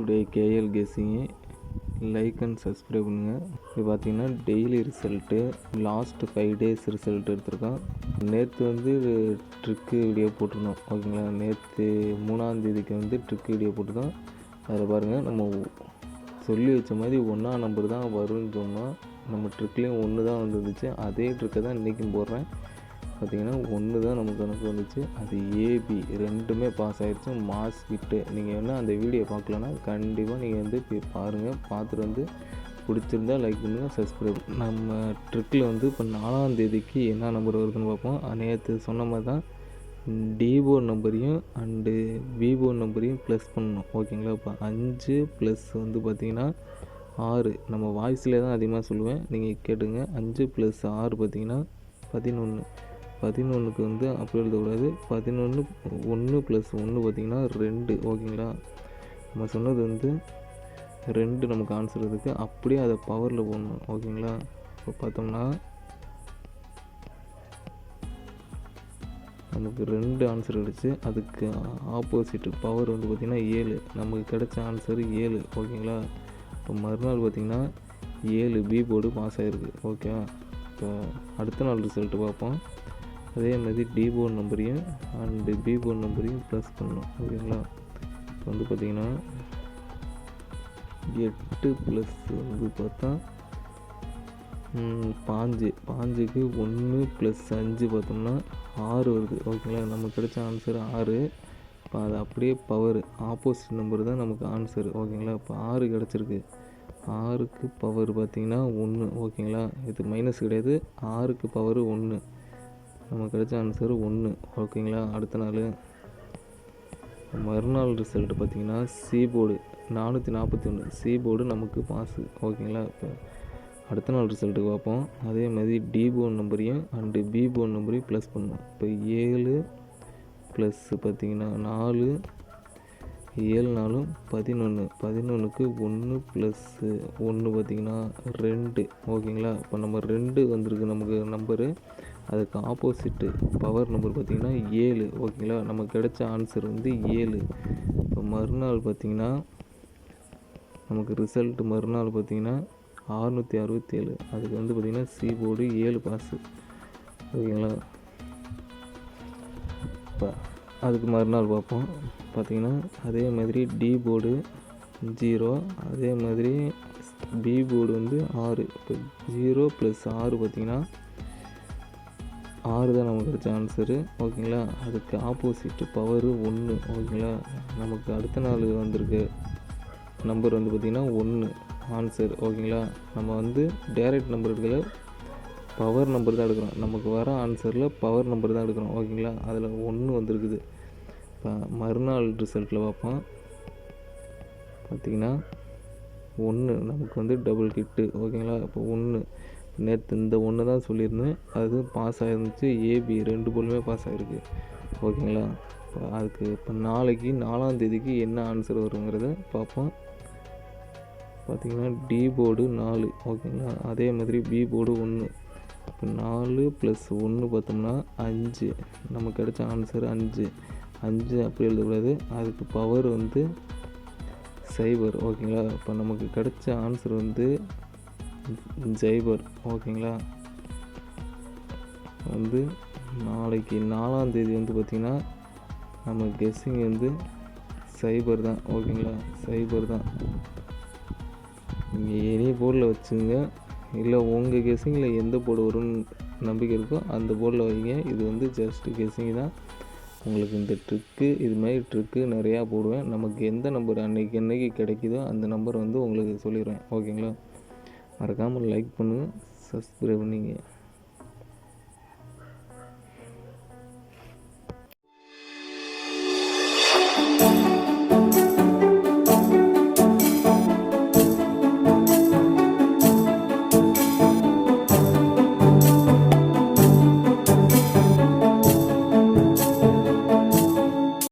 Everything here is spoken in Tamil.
டுடே கேஎல் கெஸ்ஸிங்கு. லைக் அண்ட் சப்ஸ்கிரைப் பண்ணுங்கள். இது பார்த்திங்கன்னா daily result, last 5 days result எடுத்திருக்கோம். நேற்று வந்து ட்ரிக்கு வீடியோ போட்டிருந்தோம் ஓகேங்களா. நேற்று 3ஆம் தேதிக்கு வந்து ட்ரிக்கு வீடியோ போட்டிருந்தோம். அதில் பாருங்கள், நம்ம சொல்லி வச்ச மாதிரி 1ஆம் நம்பர் தான் வரும்னு சொன்னோம். நம்ம ட்ரிக்லேயும் 1 தான் வந்துருந்துச்சு. அதே ட்ரிக்கை தான் இன்றைக்கும் போடுறேன். பார்த்திங்கன்னா 1 தான் நமக்கு கணக்கு வந்துச்சு. அது ஏபி ரெண்டுமே பாஸ் ஆகிடுச்சு. மாஸ் கிட்டு நீங்கள் என்ன அந்த வீடியோ பார்க்கலன்னா கண்டிப்பாக நீங்கள் வந்து போய் பாருங்கள். பார்த்துட்டு வந்து பிடிச்சிருந்தா லைக் பண்ணுங்கள், சப்ஸ்கிரைப். நம்ம ட்ரிக்கில் வந்து இப்போ 4ஆம் தேதிக்கு என்ன நம்பர் வருதுன்னு பார்ப்போம். நேற்று சொன்ன மாதிரி தான் டிபோர்ட் நம்பரையும் அண்டு பிபோர்ட் நம்பரையும் ப்ளஸ் பண்ணணும் ஓகேங்களா. இப்போ 5 ப்ளஸ் வந்து பார்த்திங்கன்னா 6. நம்ம வாய்ஸ்லேயே தான் அதிகமாக சொல்லுவேன், நீங்கள் கேட்டுங்க. 5 + 6 பார்த்திங்கன்னா 11. 11க்கு வந்து அப்படி எழுதக்கூடாது. 11 1 + 1 பார்த்திங்கன்னா 2 ஓகேங்களா. நம்ம சொன்னது வந்து 2 நமக்கு ஆன்சர் இருக்குது. அப்படியே அதை பவரில் போடணும் ஓகேங்களா. இப்போ பார்த்தோம்னா நமக்கு 2 ஆன்சர் கிடச்சி. அதுக்கு ஆப்போசிட்டு பவர் வந்து பார்த்திங்கன்னா 7. நமக்கு கிடைச்ச ஆன்சரு 7 ஓகேங்களா. இப்போ மறுநாள் பார்த்திங்கன்னா 7 பி போர்டு பாஸ் ஆகிருக்கு ஓகேவா. இப்போ அடுத்த நாள் ரிசல்ட்டு பார்ப்போம். அதே மாதிரி டி போர்ட் நம்பரையும் அண்டு பி போர்ட் நம்பரையும் ப்ளஸ் பண்ணணும் ஓகேங்களா. இப்போ வந்து பார்த்திங்கன்னா 8 ப்ளஸ் வந்து பார்த்தா 5க்கு 1 + 5 பார்த்தோம்னா 6 வருது ஓகேங்களா. நமக்கு கிடைச்ச ஆன்சர் 6. இப்போ அது அப்படியே பவர் ஆப்போசிட் நம்பர் தான் நமக்கு ஆன்சர் ஓகேங்களா. இப்போ 6 கிடச்சிருக்கு. 6க்கு பவர் பார்த்திங்கன்னா 1 ஓகேங்களா. இது மைனஸ் கிடையாது. 6க்கு பவர் 1. நமக்கு கிடைச்ச ஆன்சர் 1 ஓகேங்களா. அடுத்த நாள் மறுநாள் ரிசல்ட்டு பார்த்திங்கன்னா சி போர்டு 441 சி போர்டு நமக்கு பாஸு ஓகேங்களா. இப்போ அடுத்த நாள் ரிசல்ட்டுக்கு பார்ப்போம். அதே மாதிரி டி போர்ட் நம்பரையும் அண்டு பி போர்ட் நம்பரையும் ப்ளஸ் பண்ணணும். இப்போ 7 ப்ளஸ் பார்த்திங்கன்னா 4 7 4 11. 11க்கு 1 + 1 பார்த்திங்கன்னா 2 ஓகேங்களா. இப்போ நம்ம 2 வந்திருக்கு நமக்கு நம்பரு. அதுக்கு ஆப்போசிட்டு பவர் நம்பர் பார்த்திங்கன்னா 7 ஓகேங்களா. நமக்கு கிடைச்ச ஆன்சர் வந்து 7. இப்போ மறுநாள் பார்த்திங்கன்னா நமக்கு ரிசல்ட்டு மறுநாள் பார்த்திங்கன்னா 667. அதுக்கு வந்து பார்த்திங்கன்னா சி போர்டு 7 பாஸு ஓகேங்களா. இப்போ அதுக்கு மறுநாள் பார்ப்போம். பார்த்திங்கன்னா அதே மாதிரி டி போர்டு 0. அதே மாதிரி பி போர்டு வந்து 6. இப்போ 0 + 6 பார்த்திங்கன்னா 6 தான் நமக்கு கிடைச்ச ஆன்சரு ஓகேங்களா. அதுக்கு ஆப்போசிட்டு பவரு 1 ஓகேங்களா. நமக்கு அடுத்த நாள் வந்திருக்கு நம்பர் வந்து பார்த்திங்கன்னா 1 ஆன்சர் ஓகேங்களா. நம்ம வந்து டைரக்ட் நம்பர் எடுக்கல, பவர் நம்பர் தான் எடுக்கிறோம். நமக்கு வர ஆன்சரில் பவர் நம்பர் தான் எடுக்கிறோம் ஓகேங்களா. அதில் 1 வந்திருக்குது. இப்போ மறுநாள் ரிசல்ட்டில் பார்ப்போம். பார்த்திங்கன்னா 1 நமக்கு வந்து டபுள் கிட்டு ஓகேங்களா. இப்போ 1 நேற்று இந்த 1 தான் சொல்லியிருந்தேன், அது பாஸ் ஆகிருந்துச்சு. ஏபி 2 போலுமே பாஸ் ஆகிருக்கு ஓகேங்களா. இப்போ அதுக்கு இப்போ நாளைக்கு 4ஆம் தேதிக்கு என்ன ஆன்சர் வருங்கிறத பார்ப்போம். பார்த்திங்கன்னா டி போர்டு 4 ஓகேங்களா. அதே மாதிரி பி போர்டு 1. இப்போ 4 + 1 பார்த்தோம்னா 5. நமக்கு கிடைச்ச ஆன்சர் 5. 5 அப்படி எழுதக்கூடாது. அதுக்கு பவர் வந்து 0 ஓகேங்களா. இப்போ நமக்கு கிடைச்ச ஆன்சர் வந்து 0 ஓகேங்களா. வந்து நாளைக்கு 4ஆம் தேதி வந்து பார்த்திங்கன்னா நம்ம கெஸ்ஸிங் வந்து 0 தான் ஓகேங்களா. 0 தான். நீங்கள் எனி போர்டில் வச்சுங்க, இல்லை உங்கள் கெஸ்ஸிங்கில் எந்த போர்டு வரும்னு நம்பிக்கை இருக்கோ அந்த போர்டில் வைங்க. இது வந்து ஜஸ்ட்டு கெஸ்ஸிங் தான். உங்களுக்கு இந்த ட்ரிக்கு இது மாதிரி ட்ரிக்கு நிறையா போடுவேன். நமக்கு எந்த நம்பர் அன்றைக்கி கிடைக்குதோ அந்த நம்பர் வந்து உங்களுக்கு சொல்லிடுவேன் ஓகேங்களா. மறக்காமல் லைக் பண்ணுங்கள், சப்ஸ்கிரைப் பண்ணிங்க.